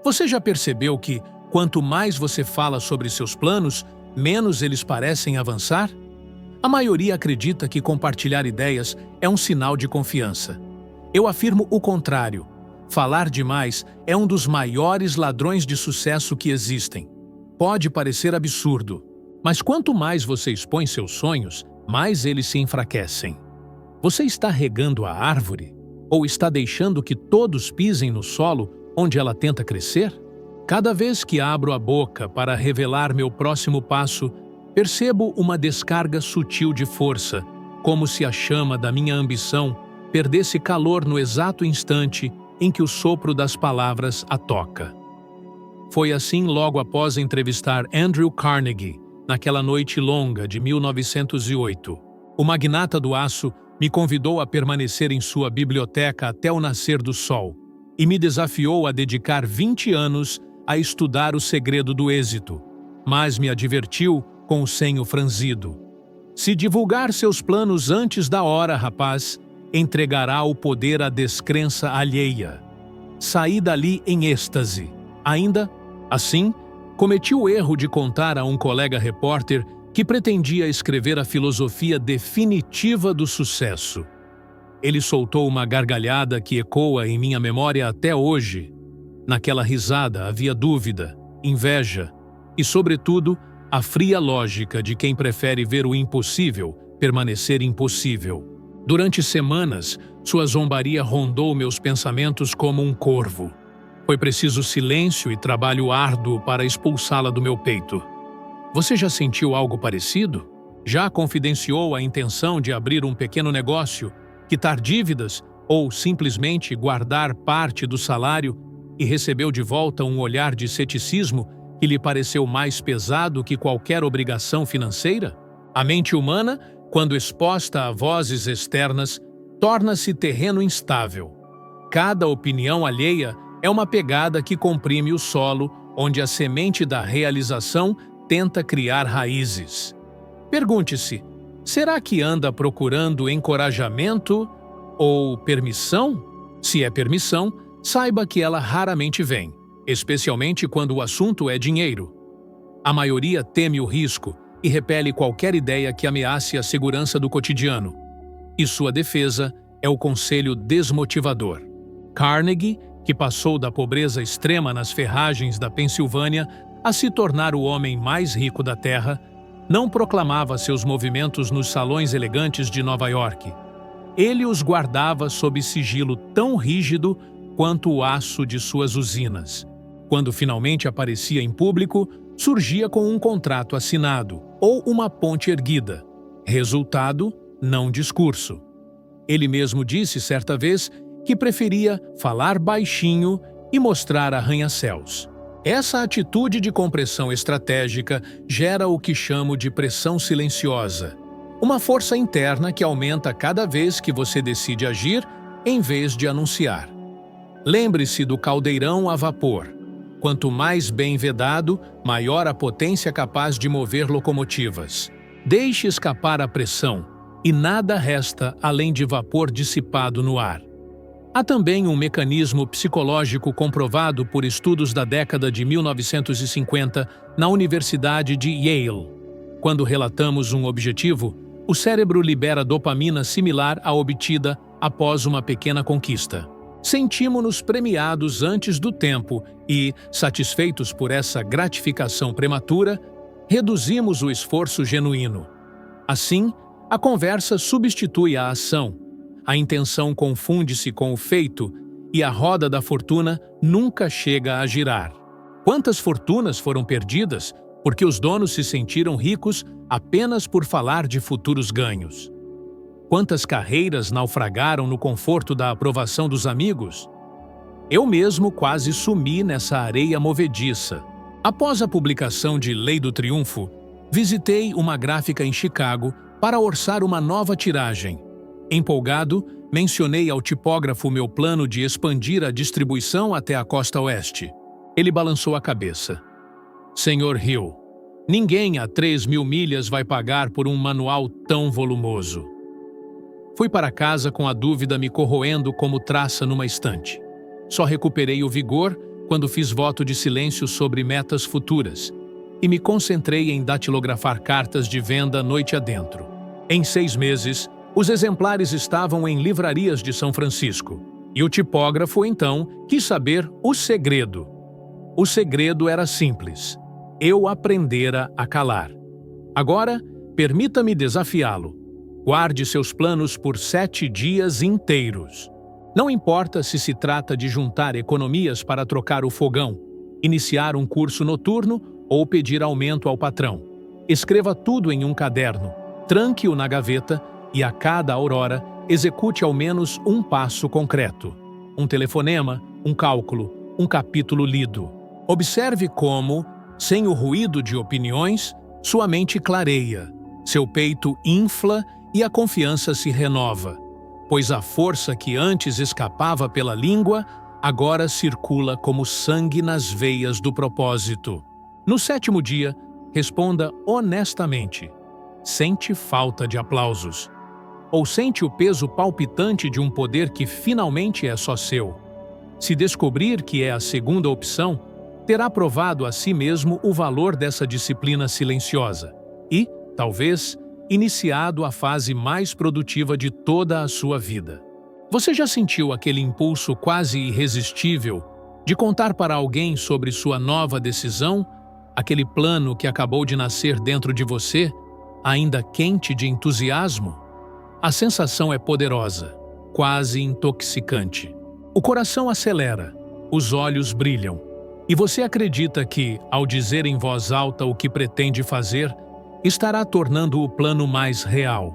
Você já percebeu que, quanto mais você fala sobre seus planos, menos eles parecem avançar? A maioria acredita que compartilhar ideias é um sinal de confiança. Eu afirmo o contrário. Falar demais é um dos maiores ladrões de sucesso que existem. Pode parecer absurdo, mas quanto mais você expõe seus sonhos, mais eles se enfraquecem. Você está regando a árvore? Ou está deixando que todos pisem no solo onde ela tenta crescer? Cada vez que abro a boca para revelar meu próximo passo, percebo uma descarga sutil de força, como se a chama da minha ambição perdesse calor no exato instante em que o sopro das palavras a toca. Foi assim logo após entrevistar Andrew Carnegie, naquela noite longa de 1908. O magnata do aço me convidou a permanecer em sua biblioteca até o nascer do sol e me desafiou a dedicar 20 anos a estudar o segredo do êxito, mas me advertiu com o senho franzido. Se divulgar seus planos antes da hora, rapaz, entregará o poder à descrença alheia. Saí dali em êxtase. Ainda assim, cometi o erro de contar a um colega repórter que pretendia escrever a filosofia definitiva do sucesso. Ele soltou uma gargalhada que ecoa em minha memória até hoje. Naquela risada havia dúvida, inveja e, sobretudo, a fria lógica de quem prefere ver o impossível permanecer impossível. Durante semanas, sua zombaria rondou meus pensamentos como um corvo. Foi preciso silêncio e trabalho árduo para expulsá-la do meu peito. Você já sentiu algo parecido? Já confidenciou a intenção de abrir um pequeno negócio, quitar dívidas ou simplesmente guardar parte do salário e recebeu de volta um olhar de ceticismo que lhe pareceu mais pesado que qualquer obrigação financeira? A mente humana, quando exposta a vozes externas, torna-se terreno instável. Cada opinião alheia é uma pegada que comprime o solo onde a semente da realização tenta criar raízes. Pergunte-se, será que anda procurando encorajamento ou permissão? Se é permissão, saiba que ela raramente vem, especialmente quando o assunto é dinheiro. A maioria teme o risco e repele qualquer ideia que ameace a segurança do cotidiano. E sua defesa é o conselho desmotivador. Carnegie, que passou da pobreza extrema nas ferragens da Pensilvânia a se tornar o homem mais rico da Terra, não proclamava seus movimentos nos salões elegantes de Nova York. Ele os guardava sob sigilo tão rígido quanto o aço de suas usinas. Quando finalmente aparecia em público, surgia com um contrato assinado ou uma ponte erguida. Resultado, não discurso. Ele mesmo disse certa vez que preferia falar baixinho e mostrar arranha-céus. Essa atitude de compressão estratégica gera o que chamo de pressão silenciosa, uma força interna que aumenta cada vez que você decide agir em vez de anunciar. Lembre-se do caldeirão a vapor. Quanto mais bem vedado, maior a potência capaz de mover locomotivas. Deixe escapar a pressão, e nada resta além de vapor dissipado no ar. Há também um mecanismo psicológico comprovado por estudos da década de 1950 na Universidade de Yale. Quando relatamos um objetivo, o cérebro libera dopamina similar à obtida após uma pequena conquista. Sentimos-nos premiados antes do tempo e, satisfeitos por essa gratificação prematura, reduzimos o esforço genuíno. Assim, a conversa substitui a ação. A intenção confunde-se com o feito e a roda da fortuna nunca chega a girar. Quantas fortunas foram perdidas porque os donos se sentiram ricos apenas por falar de futuros ganhos? Quantas carreiras naufragaram no conforto da aprovação dos amigos? Eu mesmo quase sumi nessa areia movediça. Após a publicação de Lei do Triunfo, visitei uma gráfica em Chicago para orçar uma nova tiragem. Empolgado, mencionei ao tipógrafo meu plano de expandir a distribuição até a costa oeste. Ele balançou a cabeça. Senhor Hill, ninguém a 3.000 milhas vai pagar por um manual tão volumoso. Fui para casa com a dúvida me corroendo como traça numa estante. Só recuperei o vigor quando fiz voto de silêncio sobre metas futuras e me concentrei em datilografar cartas de venda noite adentro. Em 6 meses, os exemplares estavam em livrarias de São Francisco. E o tipógrafo, então, quis saber o segredo. O segredo era simples. Eu aprendera a calar. Agora, permita-me desafiá-lo. Guarde seus planos por 7 dias inteiros. Não importa se se trata de juntar economias para trocar o fogão, iniciar um curso noturno ou pedir aumento ao patrão. Escreva tudo em um caderno, tranque-o na gaveta e a cada aurora execute ao menos um passo concreto. Um telefonema, um cálculo, um capítulo lido. Observe como, sem o ruído de opiniões, sua mente clareia, seu peito infla e a confiança se renova, pois a força que antes escapava pela língua agora circula como sangue nas veias do propósito. No 7º dia, responda honestamente. Sente falta de aplausos? Ou sente o peso palpitante de um poder que finalmente é só seu? Se descobrir que é a segunda opção, terá provado a si mesmo o valor dessa disciplina silenciosa e, talvez, iniciado a fase mais produtiva de toda a sua vida. Você já sentiu aquele impulso quase irresistível de contar para alguém sobre sua nova decisão, aquele plano que acabou de nascer dentro de você, ainda quente de entusiasmo? A sensação é poderosa, quase intoxicante. O coração acelera, os olhos brilham, e você acredita que, ao dizer em voz alta o que pretende fazer, estará tornando o plano mais real.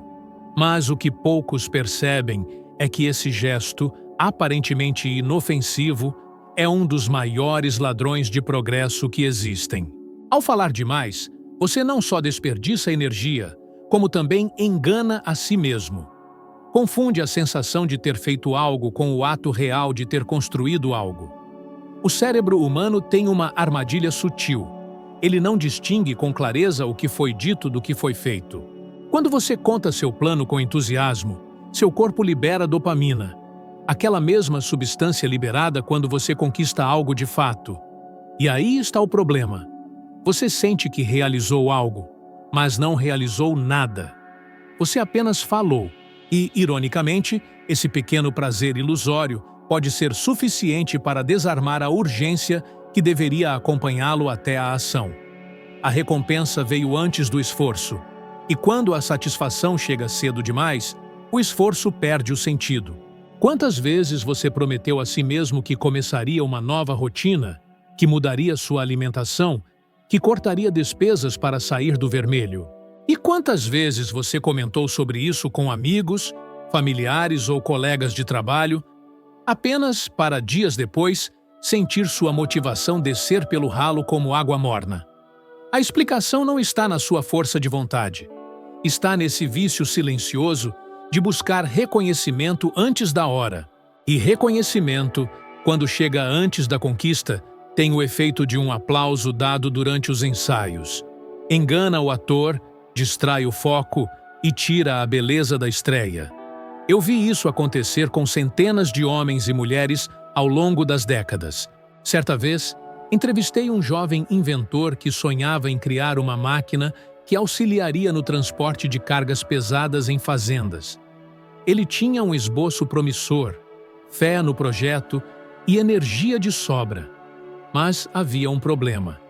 Mas o que poucos percebem é que esse gesto, aparentemente inofensivo, é um dos maiores ladrões de progresso que existem. Ao falar demais, você não só desperdiça energia, como também engana a si mesmo. Confunde a sensação de ter feito algo com o ato real de ter construído algo. O cérebro humano tem uma armadilha sutil. Ele não distingue com clareza o que foi dito do que foi feito. Quando você conta seu plano com entusiasmo, seu corpo libera dopamina, aquela mesma substância liberada quando você conquista algo de fato. E aí está o problema. Você sente que realizou algo, mas não realizou nada. Você apenas falou, e, ironicamente, esse pequeno prazer ilusório pode ser suficiente para desarmar a urgência que deveria acompanhá-lo até a ação. A recompensa veio antes do esforço, e quando a satisfação chega cedo demais, o esforço perde o sentido. Quantas vezes você prometeu a si mesmo que começaria uma nova rotina, que mudaria sua alimentação, que cortaria despesas para sair do vermelho? E quantas vezes você comentou sobre isso com amigos, familiares ou colegas de trabalho, apenas para dias depois sentir sua motivação descer pelo ralo como água morna? A explicação não está na sua força de vontade. Está nesse vício silencioso de buscar reconhecimento antes da hora. E reconhecimento, quando chega antes da conquista, tem o efeito de um aplauso dado durante os ensaios. Engana o ator, distrai o foco e tira a beleza da estreia. Eu vi isso acontecer com centenas de homens e mulheres ao longo das décadas. Certa vez, entrevistei um jovem inventor que sonhava em criar uma máquina que auxiliaria no transporte de cargas pesadas em fazendas. Ele tinha um esboço promissor, fé no projeto e energia de sobra. Mas havia um problema.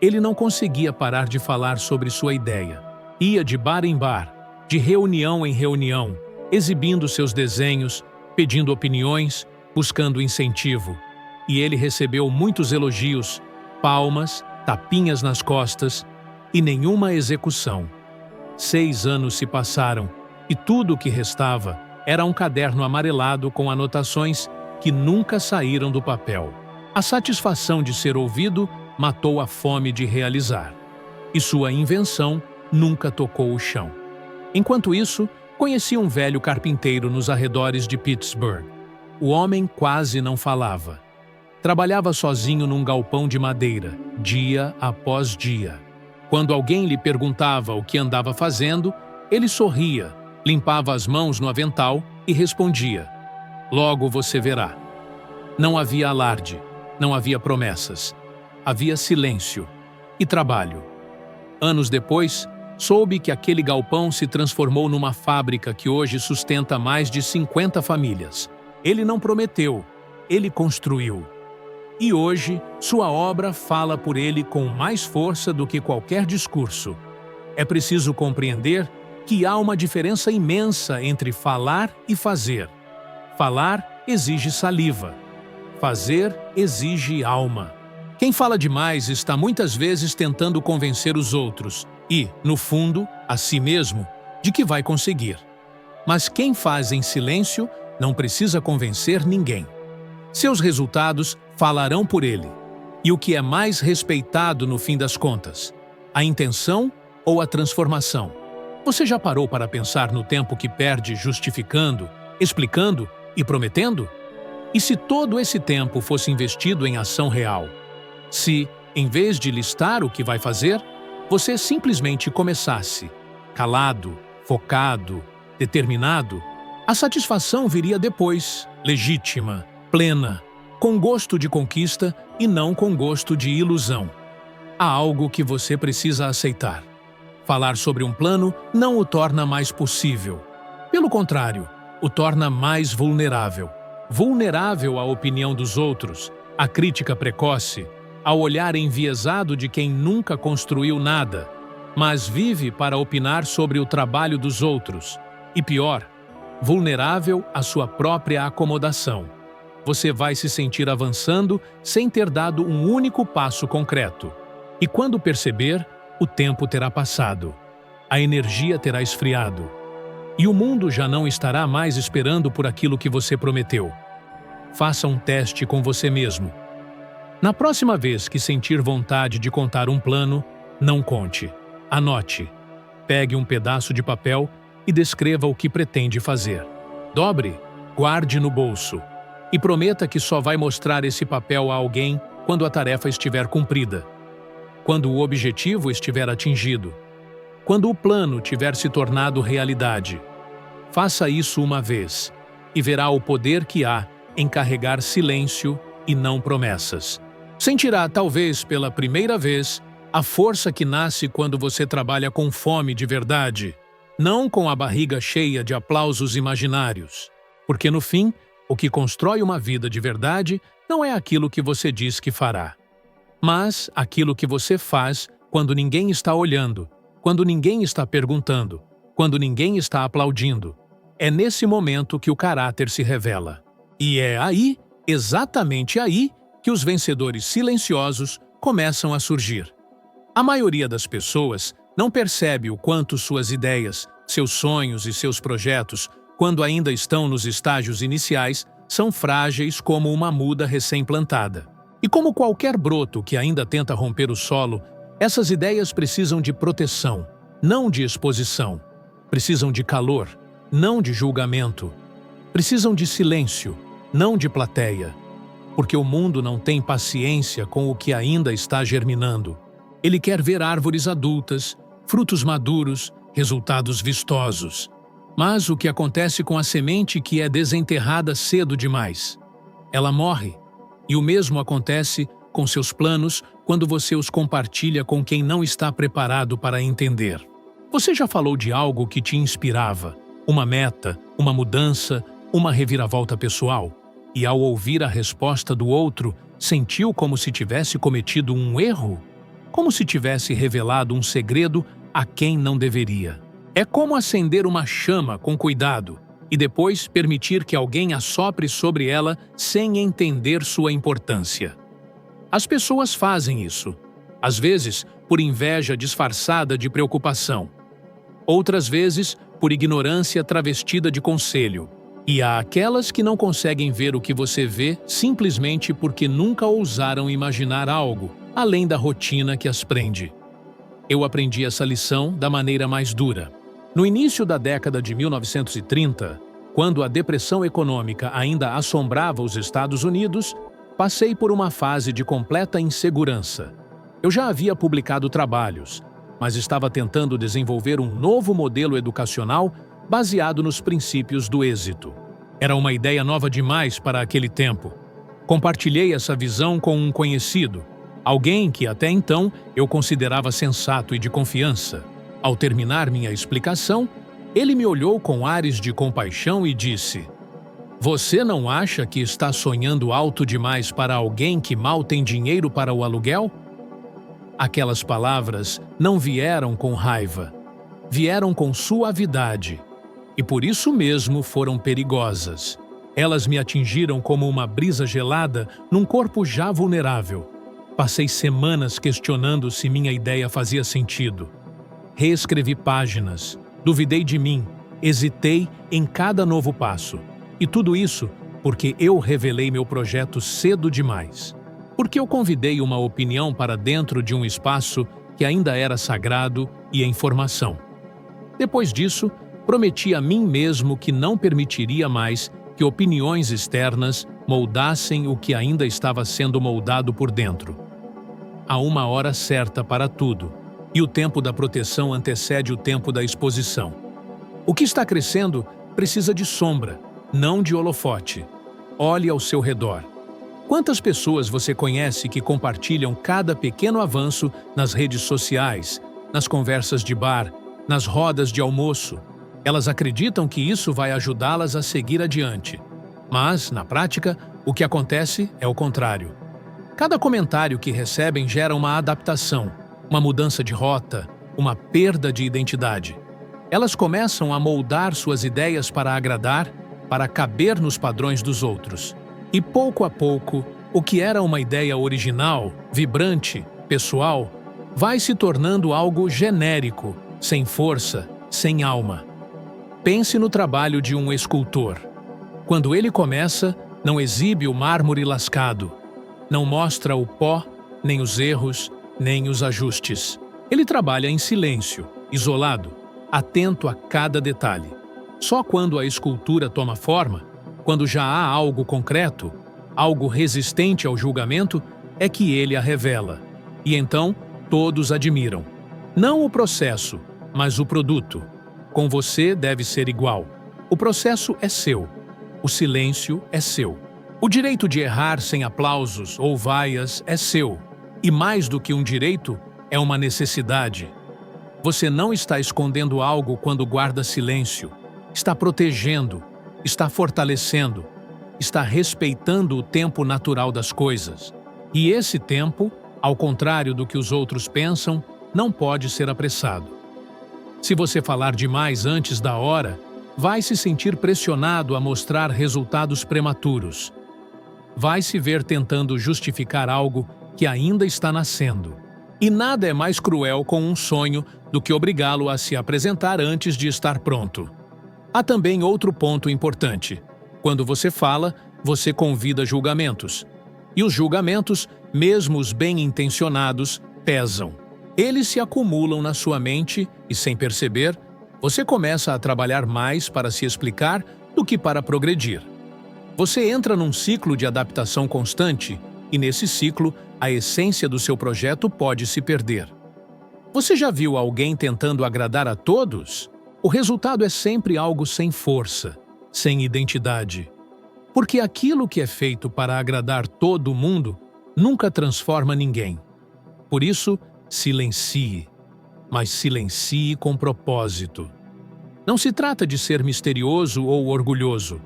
Ele não conseguia parar de falar sobre sua ideia. Ia de bar em bar, de reunião em reunião, exibindo seus desenhos, pedindo opiniões, buscando incentivo. E ele recebeu muitos elogios, palmas, tapinhas nas costas e nenhuma execução. 6 anos se passaram e tudo o que restava era um caderno amarelado com anotações que nunca saíram do papel. A satisfação de ser ouvido matou a fome de realizar. E sua invenção nunca tocou o chão. Enquanto isso, conheci um velho carpinteiro nos arredores de Pittsburgh. O homem quase não falava. Trabalhava sozinho num galpão de madeira, dia após dia. Quando alguém lhe perguntava o que andava fazendo, ele sorria, limpava as mãos no avental e respondia: "Logo você verá." Não havia alarde, Não havia promessas. Havia silêncio e trabalho. Anos depois, soube que aquele galpão se transformou numa fábrica que hoje sustenta mais de 50 famílias. Ele não prometeu, ele construiu. E hoje, sua obra fala por ele com mais força do que qualquer discurso. É preciso compreender que há uma diferença imensa entre falar e fazer. Falar exige saliva. Fazer exige alma. Quem fala demais está muitas vezes tentando convencer os outros e, no fundo, a si mesmo, de que vai conseguir. Mas quem faz em silêncio não precisa convencer ninguém. Seus resultados falarão por ele. E o que é mais respeitado no fim das contas? A intenção ou a transformação? Você já parou para pensar no tempo que perde justificando, explicando e prometendo? E se todo esse tempo fosse investido em ação real? Se, em vez de listar o que vai fazer, você simplesmente começasse, calado, focado, determinado, a satisfação viria depois, legítima, plena, com gosto de conquista e não com gosto de ilusão. Há algo que você precisa aceitar. Falar sobre um plano não o torna mais possível. Pelo contrário, o torna mais vulnerável. Vulnerável à opinião dos outros, à crítica precoce, ao olhar enviesado de quem nunca construiu nada, mas vive para opinar sobre o trabalho dos outros. E pior, vulnerável à sua própria acomodação. Você vai se sentir avançando sem ter dado um único passo concreto. E quando perceber, o tempo terá passado. A energia terá esfriado. E o mundo já não estará mais esperando por aquilo que você prometeu. Faça um teste com você mesmo. Na próxima vez que sentir vontade de contar um plano, não conte. Anote. Pegue um pedaço de papel e descreva o que pretende fazer. Dobre, guarde no bolso. E prometa que só vai mostrar esse papel a alguém quando a tarefa estiver cumprida. Quando o objetivo estiver atingido. Quando o plano tiver se tornado realidade. Faça isso uma vez e verá o poder que há em carregar silêncio e não promessas. Sentirá, talvez pela primeira vez, a força que nasce quando você trabalha com fome de verdade, não com a barriga cheia de aplausos imaginários. Porque, no fim, o que constrói uma vida de verdade não é aquilo que você diz que fará, mas aquilo que você faz quando ninguém está olhando, quando ninguém está perguntando, quando ninguém está aplaudindo. É nesse momento que o caráter se revela. E é aí, exatamente aí, que os vencedores silenciosos começam a surgir. A maioria das pessoas não percebe o quanto suas ideias, seus sonhos e seus projetos, quando ainda estão nos estágios iniciais, são frágeis como uma muda recém-plantada. E como qualquer broto que ainda tenta romper o solo, essas ideias precisam de proteção, não de exposição. Precisam de calor, não de julgamento. Precisam de silêncio, não de plateia. Porque o mundo não tem paciência com o que ainda está germinando. Ele quer ver árvores adultas, frutos maduros, resultados vistosos. Mas o que acontece com a semente que é desenterrada cedo demais? Ela morre. E o mesmo acontece com seus planos quando você os compartilha com quem não está preparado para entender. Você já falou de algo que te inspirava, uma meta, uma mudança, uma reviravolta pessoal? E ao ouvir a resposta do outro, sentiu como se tivesse cometido um erro? Como se tivesse revelado um segredo a quem não deveria? É como acender uma chama com cuidado e depois permitir que alguém assopre sobre ela sem entender sua importância. As pessoas fazem isso, às vezes por inveja disfarçada de preocupação, outras vezes por ignorância travestida de conselho. E há aquelas que não conseguem ver o que você vê simplesmente porque nunca ousaram imaginar algo, além da rotina que as prende. Eu aprendi essa lição da maneira mais dura. No início da década de 1930, quando a depressão econômica ainda assombrava os Estados Unidos, passei por uma fase de completa insegurança. Eu já havia publicado trabalhos, mas estava tentando desenvolver um novo modelo educacional baseado nos princípios do êxito. Era uma ideia nova demais para aquele tempo. Compartilhei essa visão com um conhecido, alguém que até então eu considerava sensato e de confiança. Ao terminar minha explicação, ele me olhou com ares de compaixão e disse: "Você não acha que está sonhando alto demais para alguém que mal tem dinheiro para o aluguel?" Aquelas palavras não vieram com raiva, vieram com suavidade, e por isso mesmo foram perigosas. Elas me atingiram como uma brisa gelada num corpo já vulnerável. Passei semanas questionando se minha ideia fazia sentido. Reescrevi páginas, duvidei de mim, hesitei em cada novo passo. E tudo isso porque eu revelei meu projeto cedo demais. Porque eu convidei uma opinião para dentro de um espaço que ainda era sagrado e em formação. Depois disso, prometi a mim mesmo que não permitiria mais que opiniões externas moldassem o que ainda estava sendo moldado por dentro. Há uma hora certa para tudo, e o tempo da proteção antecede o tempo da exposição. O que está crescendo precisa de sombra, não de holofote. Olhe ao seu redor. Quantas pessoas você conhece que compartilham cada pequeno avanço nas redes sociais, nas conversas de bar, nas rodas de almoço? Elas acreditam que isso vai ajudá-las a seguir adiante. Mas, na prática, o que acontece é o contrário. Cada comentário que recebem gera uma adaptação, uma mudança de rota, uma perda de identidade. Elas começam a moldar suas ideias para agradar, para caber nos padrões dos outros. E pouco a pouco, o que era uma ideia original, vibrante, pessoal, vai se tornando algo genérico, sem força, sem alma. Pense no trabalho de um escultor. Quando ele começa, não exibe o mármore lascado, não mostra o pó, nem os erros, nem os ajustes. Ele trabalha em silêncio, isolado, atento a cada detalhe. Só quando a escultura toma forma, quando já há algo concreto, algo resistente ao julgamento, é que ele a revela. E então, todos admiram. Não o processo, mas o produto. Com você deve ser igual. O processo é seu. O silêncio é seu. O direito de errar sem aplausos ou vaias é seu. E mais do que um direito, é uma necessidade. Você não está escondendo algo quando guarda silêncio. Está protegendo, está fortalecendo, está respeitando o tempo natural das coisas. E esse tempo, ao contrário do que os outros pensam, não pode ser apressado. Se você falar demais antes da hora, vai se sentir pressionado a mostrar resultados prematuros. Vai se ver tentando justificar algo que ainda está nascendo. E nada é mais cruel com um sonho do que obrigá-lo a se apresentar antes de estar pronto. Há também outro ponto importante. Quando você fala, você convida julgamentos. E os julgamentos, mesmo os bem-intencionados, pesam. Eles se acumulam na sua mente e, sem perceber, você começa a trabalhar mais para se explicar do que para progredir. Você entra num ciclo de adaptação constante e, nesse ciclo, a essência do seu projeto pode se perder. Você já viu alguém tentando agradar a todos? O resultado é sempre algo sem força, sem identidade. Porque aquilo que é feito para agradar todo mundo nunca transforma ninguém. Por isso, silencie, mas silencie com propósito. Não se trata de ser misterioso ou orgulhoso.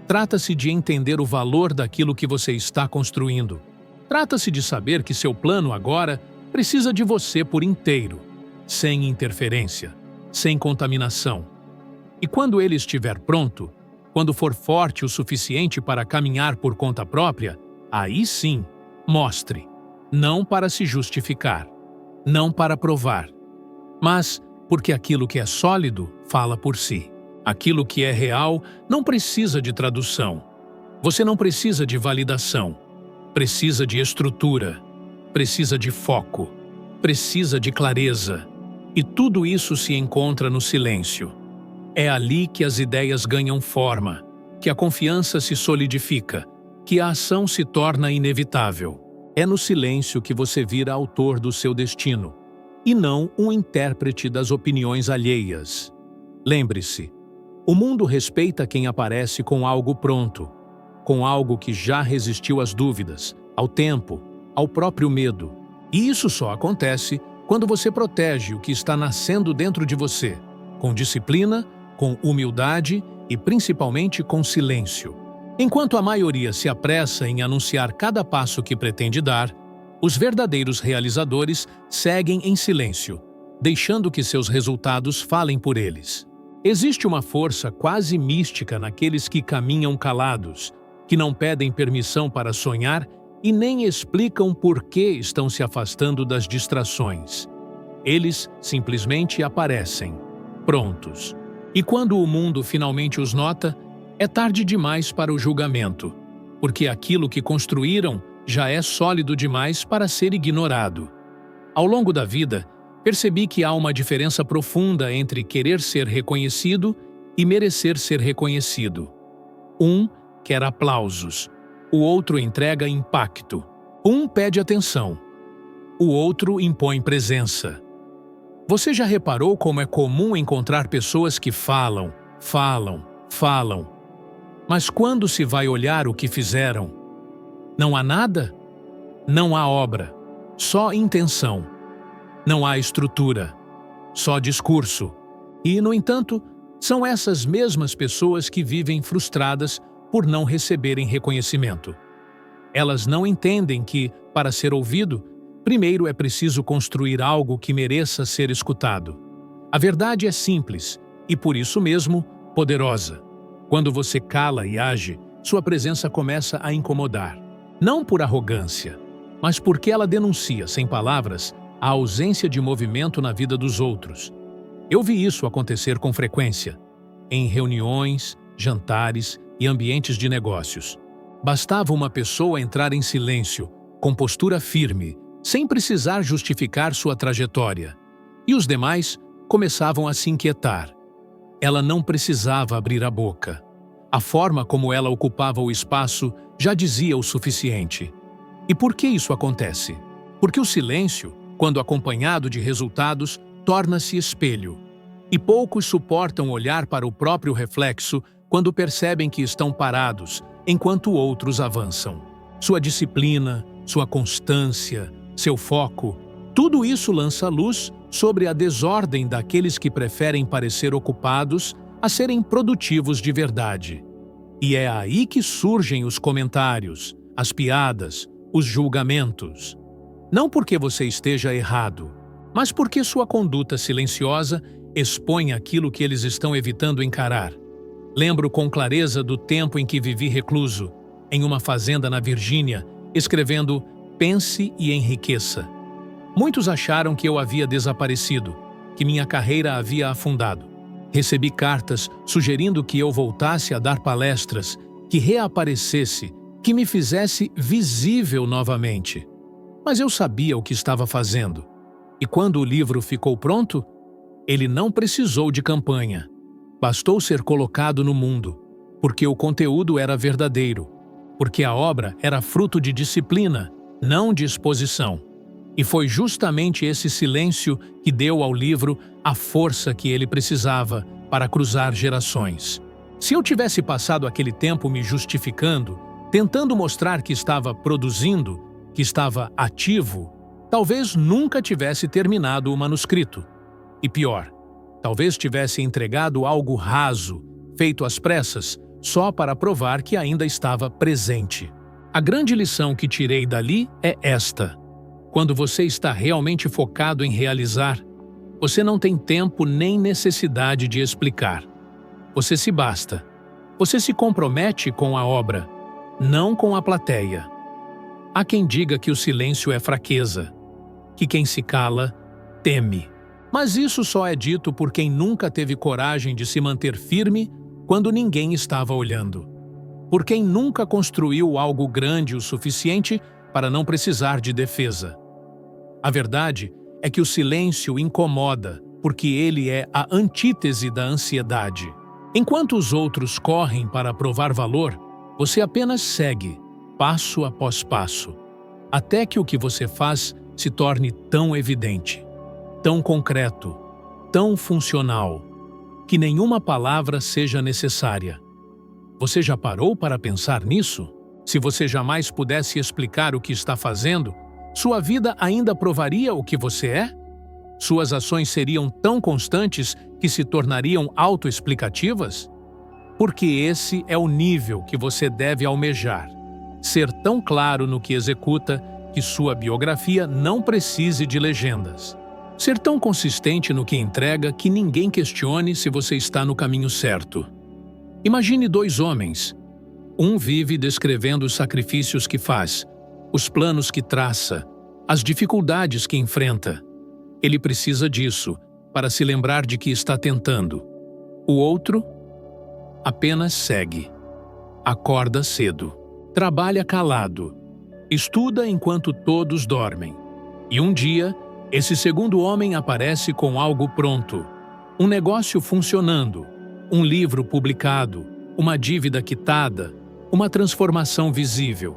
Trata-se de entender o valor daquilo que você está construindo. Trata-se de saber que seu plano agora precisa de você por inteiro, sem interferência, sem contaminação. E quando ele estiver pronto, quando for forte o suficiente para caminhar por conta própria, aí sim, mostre, não para se justificar, não para provar, mas porque aquilo que é sólido fala por si. Aquilo que é real não precisa de tradução. Você não precisa de validação. Precisa de estrutura. Precisa de foco. Precisa de clareza. E tudo isso se encontra no silêncio. É ali que as ideias ganham forma, que a confiança se solidifica, que a ação se torna inevitável. É no silêncio que você vira autor do seu destino, e não um intérprete das opiniões alheias. Lembre-se, o mundo respeita quem aparece com algo pronto, com algo que já resistiu às dúvidas, ao tempo, ao próprio medo. E isso só acontece quando você protege o que está nascendo dentro de você, com disciplina, com humildade e principalmente com silêncio. Enquanto a maioria se apressa em anunciar cada passo que pretende dar, os verdadeiros realizadores seguem em silêncio, deixando que seus resultados falem por eles. Existe uma força quase mística naqueles que caminham calados, que não pedem permissão para sonhar e nem explicam por que estão se afastando das distrações. Eles simplesmente aparecem, prontos. E quando o mundo finalmente os nota, é tarde demais para o julgamento, porque aquilo que construíram já é sólido demais para ser ignorado. Ao longo da vida, percebi que há uma diferença profunda entre querer ser reconhecido e merecer ser reconhecido. Um quer aplausos, o outro entrega impacto. Um pede atenção, o outro impõe presença. Você já reparou como é comum encontrar pessoas que falam, mas quando se vai olhar o que fizeram, não há nada? Não há obra, só intenção. Não há estrutura, só discurso. E, no entanto, são essas mesmas pessoas que vivem frustradas por não receberem reconhecimento. Elas não entendem que, para ser ouvido, primeiro é preciso construir algo que mereça ser escutado. A verdade é simples e, por isso mesmo, poderosa. Quando você cala e age, sua presença começa a incomodar. Não por arrogância, mas porque ela denuncia, sem palavras, a ausência de movimento na vida dos outros. Eu vi isso acontecer com frequência, em reuniões, jantares e ambientes de negócios. Bastava uma pessoa entrar em silêncio, com postura firme, sem precisar justificar sua trajetória, e os demais começavam a se inquietar. Ela não precisava abrir a boca. A forma como ela ocupava o espaço já dizia o suficiente. E por que isso acontece? Porque o silêncio, quando acompanhado de resultados, torna-se espelho. E poucos suportam olhar para o próprio reflexo quando percebem que estão parados, enquanto outros avançam. Sua disciplina, sua constância, seu foco, tudo isso lança luz sobre a desordem daqueles que preferem parecer ocupados a serem produtivos de verdade. E é aí que surgem os comentários, as piadas, os julgamentos. Não porque você esteja errado, mas porque sua conduta silenciosa expõe aquilo que eles estão evitando encarar. Lembro com clareza do tempo em que vivi recluso, em uma fazenda na Virgínia, escrevendo "Pense e enriqueça". Muitos acharam que eu havia desaparecido, que minha carreira havia afundado. Recebi cartas sugerindo que eu voltasse a dar palestras, que reaparecesse, que me fizesse visível novamente. Mas eu sabia o que estava fazendo. E quando o livro ficou pronto, ele não precisou de campanha. Bastou ser colocado no mundo, porque o conteúdo era verdadeiro, porque a obra era fruto de disciplina, não de exposição. E foi justamente esse silêncio que deu ao livro a força que ele precisava para cruzar gerações. Se eu tivesse passado aquele tempo me justificando, tentando mostrar que estava produzindo, que estava ativo, talvez nunca tivesse terminado o manuscrito. E pior, talvez tivesse entregado algo raso, feito às pressas, só para provar que ainda estava presente. A grande lição que tirei dali é esta: quando você está realmente focado em realizar, você não tem tempo nem necessidade de explicar. Você se basta. Você se compromete com a obra, não com a plateia. Há quem diga que o silêncio é fraqueza, que quem se cala teme. Mas isso só é dito por quem nunca teve coragem de se manter firme quando ninguém estava olhando. Por quem nunca construiu algo grande o suficiente para não precisar de defesa. A verdade é que o silêncio incomoda, porque ele é a antítese da ansiedade. Enquanto os outros correm para provar valor, você apenas segue, passo após passo, até que o que você faz se torne tão evidente, tão concreto, tão funcional, que nenhuma palavra seja necessária. Você já parou para pensar nisso? Se você jamais pudesse explicar o que está fazendo, sua vida ainda provaria o que você é? Suas ações seriam tão constantes que se tornariam autoexplicativas? Porque esse é o nível que você deve almejar. Ser tão claro no que executa que sua biografia não precise de legendas. Ser tão consistente no que entrega que ninguém questione se você está no caminho certo. Imagine dois homens. Um vive descrevendo os sacrifícios que faz, os planos que traça, as dificuldades que enfrenta. Ele precisa disso para se lembrar de que está tentando. O outro apenas segue. Acorda cedo. Trabalha calado. Estuda enquanto todos dormem. E um dia, esse segundo homem aparece com algo pronto. Um negócio funcionando, um livro publicado, uma dívida quitada, uma transformação visível.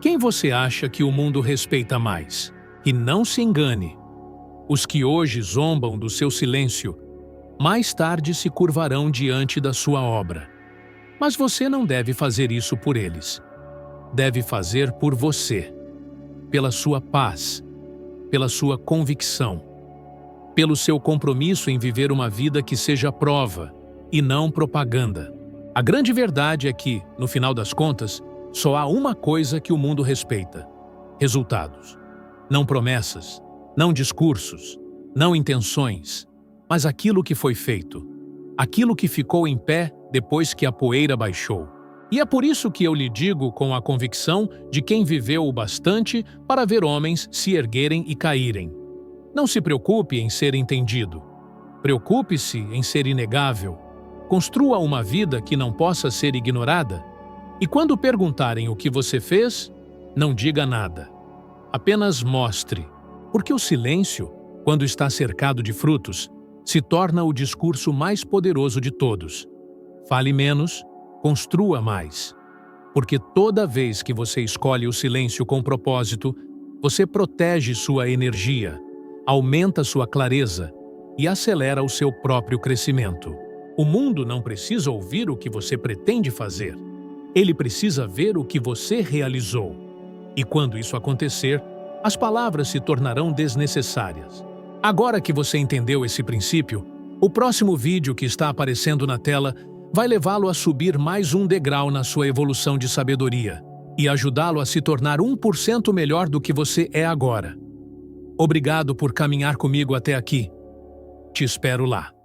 Quem você acha que o mundo respeita mais? E não se engane. Os que hoje zombam do seu silêncio, mais tarde se curvarão diante da sua obra. Mas você não deve fazer isso por eles. Deve fazer por você, pela sua paz, pela sua convicção, pelo seu compromisso em viver uma vida que seja prova e não propaganda. A grande verdade é que, no final das contas, só há uma coisa que o mundo respeita: resultados. Não promessas, não discursos, não intenções, mas aquilo que foi feito, aquilo que ficou em pé depois que a poeira baixou. E é por isso que eu lhe digo com a convicção de quem viveu o bastante para ver homens se erguerem e caírem. Não se preocupe em ser entendido. Preocupe-se em ser inegável. Construa uma vida que não possa ser ignorada. E quando perguntarem o que você fez, não diga nada. Apenas mostre. Porque o silêncio, quando está cercado de frutos, se torna o discurso mais poderoso de todos. Fale menos, construa mais. Porque toda vez que você escolhe o silêncio com propósito, você protege sua energia, aumenta sua clareza e acelera o seu próprio crescimento. O mundo não precisa ouvir o que você pretende fazer. Ele precisa ver o que você realizou. E quando isso acontecer, as palavras se tornarão desnecessárias. Agora que você entendeu esse princípio, o próximo vídeo que está aparecendo na tela vai levá-lo a subir mais um degrau na sua evolução de sabedoria e ajudá-lo a se tornar 1% melhor do que você é agora. Obrigado por caminhar comigo até aqui. Te espero lá.